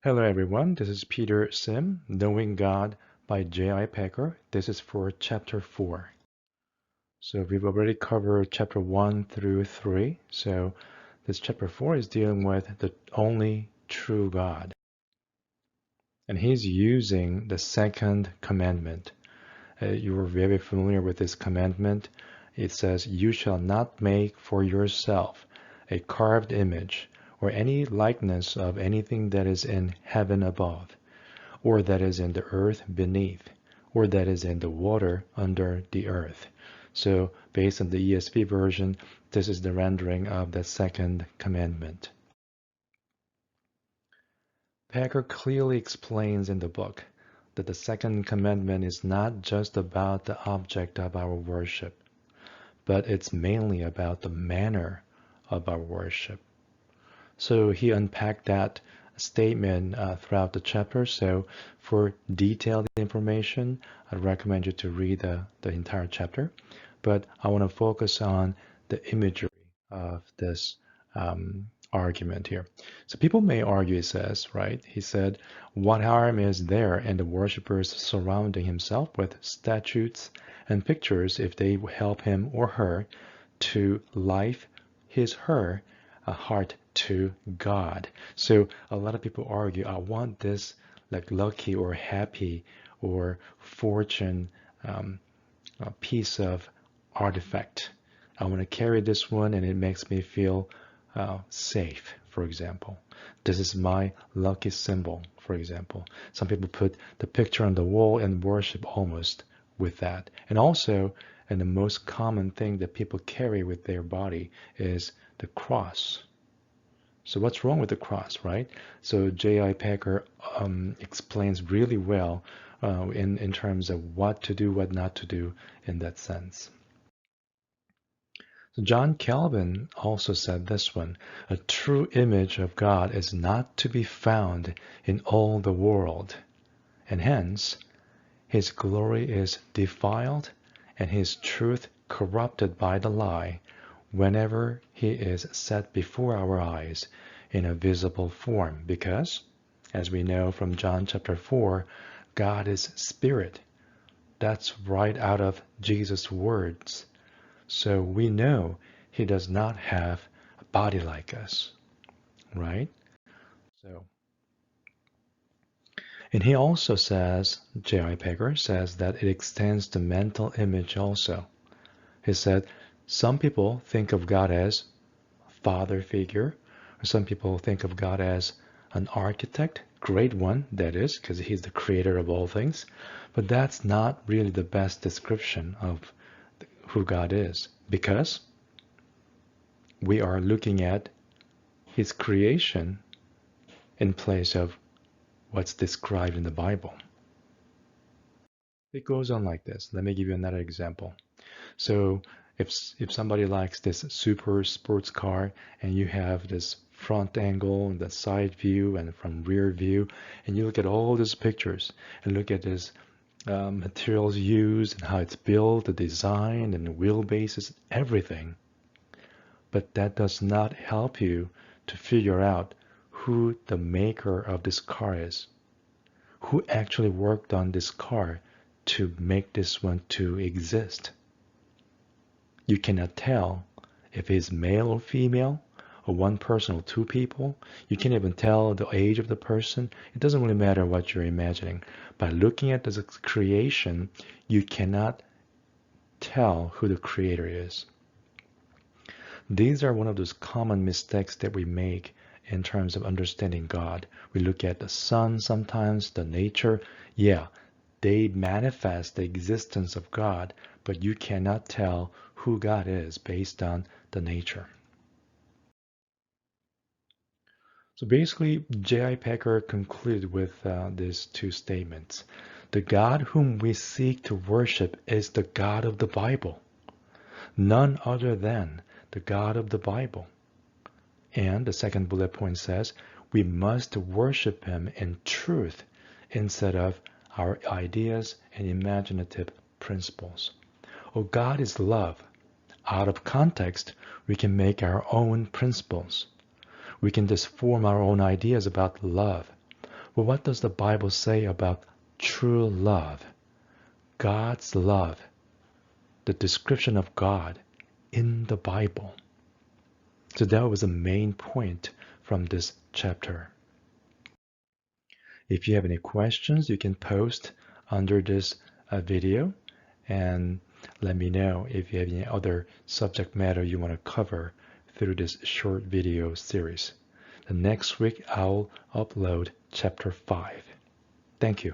Hello everyone, this is Peter Sim, Knowing God by J.I. Packer. This is for chapter 4. So we've already covered chapter 1 through 3. So this chapter 4 is dealing with the only true God. And he's using the second commandment. You are very familiar with this commandment. It says, "You shall not make for yourself a carved image or any likeness of anything that is in heaven above, or that is in the earth beneath, or that is in the water under the earth." So based on the ESV version, this is the rendering of the second commandment. Packer clearly explains in the book that the second commandment is not just about the object of our worship, but it's mainly about the manner of our worship. So he unpacked that statement throughout the chapter. So for detailed information, I'd recommend you to read the entire chapter. But I want to focus on the imagery of this argument here. So people may argue, he says, right? He said, what harm is there in the worshippers surrounding himself with statues and pictures if they help him or her to life her heart to God? So a lot of people argue, I want this like lucky or happy or fortune piece of artifact. I want to carry this one and it makes me feel safe, for example. This is my lucky symbol, for example. Some people put the picture on the wall and worship almost with that. And also, and the most common thing that people carry with their body is the cross. So what's wrong with the cross, right? So J.I. Packer explains really well in terms of what to do, what not to do in that sense. So John Calvin also said this one, a true image of God is not to be found in all the world, and hence his glory is defiled and his truth corrupted by the lie whenever he is set before our eyes in a visible form, because, as we know from John chapter 4, God is spirit. That's right out of Jesus' words. So we know he does not have a body like us, right? So, and he also says, J.I. Packer says that it extends to mental image also. He said, some people think of God as a father figure, or some people think of God as an architect, great one, that is, because he's the creator of all things. But that's not really the best description of who God is, because we are looking at his creation in place of what's described in the Bible. It goes on like this. Let me give you another example. So if somebody likes this super sports car and you have this front angle and the side view and from rear view, and you look at all these pictures and look at this materials used and how it's built, the design and the wheelbases, everything. But that does not help you to figure out who the maker of this car is, who actually worked on this car to make this one to exist. You cannot tell if it's male or female, or one person or two people. You can't even tell the age of the person. It doesn't really matter what you're imagining. By looking at the creation, you cannot tell who the creator is. These are one of those common mistakes that we make in terms of understanding God. We look at the sun sometimes, the nature. Yeah, they manifest the existence of God, but you cannot tell who God is based on the nature. So basically, J.I. Packer concluded with these two statements. The God whom we seek to worship is the God of the Bible, none other than the God of the Bible. And the second bullet point says, we must worship him in truth instead of our ideas and imaginative principles. Oh, God is love. Out of context, we can make our own principles. We can just form our own ideas about love. Well, what does the Bible say about true love, God's love, the description of God in the Bible? So that was the main point from this chapter. If you have any questions, you can post under this video and let me know if you have any other subject matter you want to cover through this short video series. The next week I'll upload chapter 5. Thank you.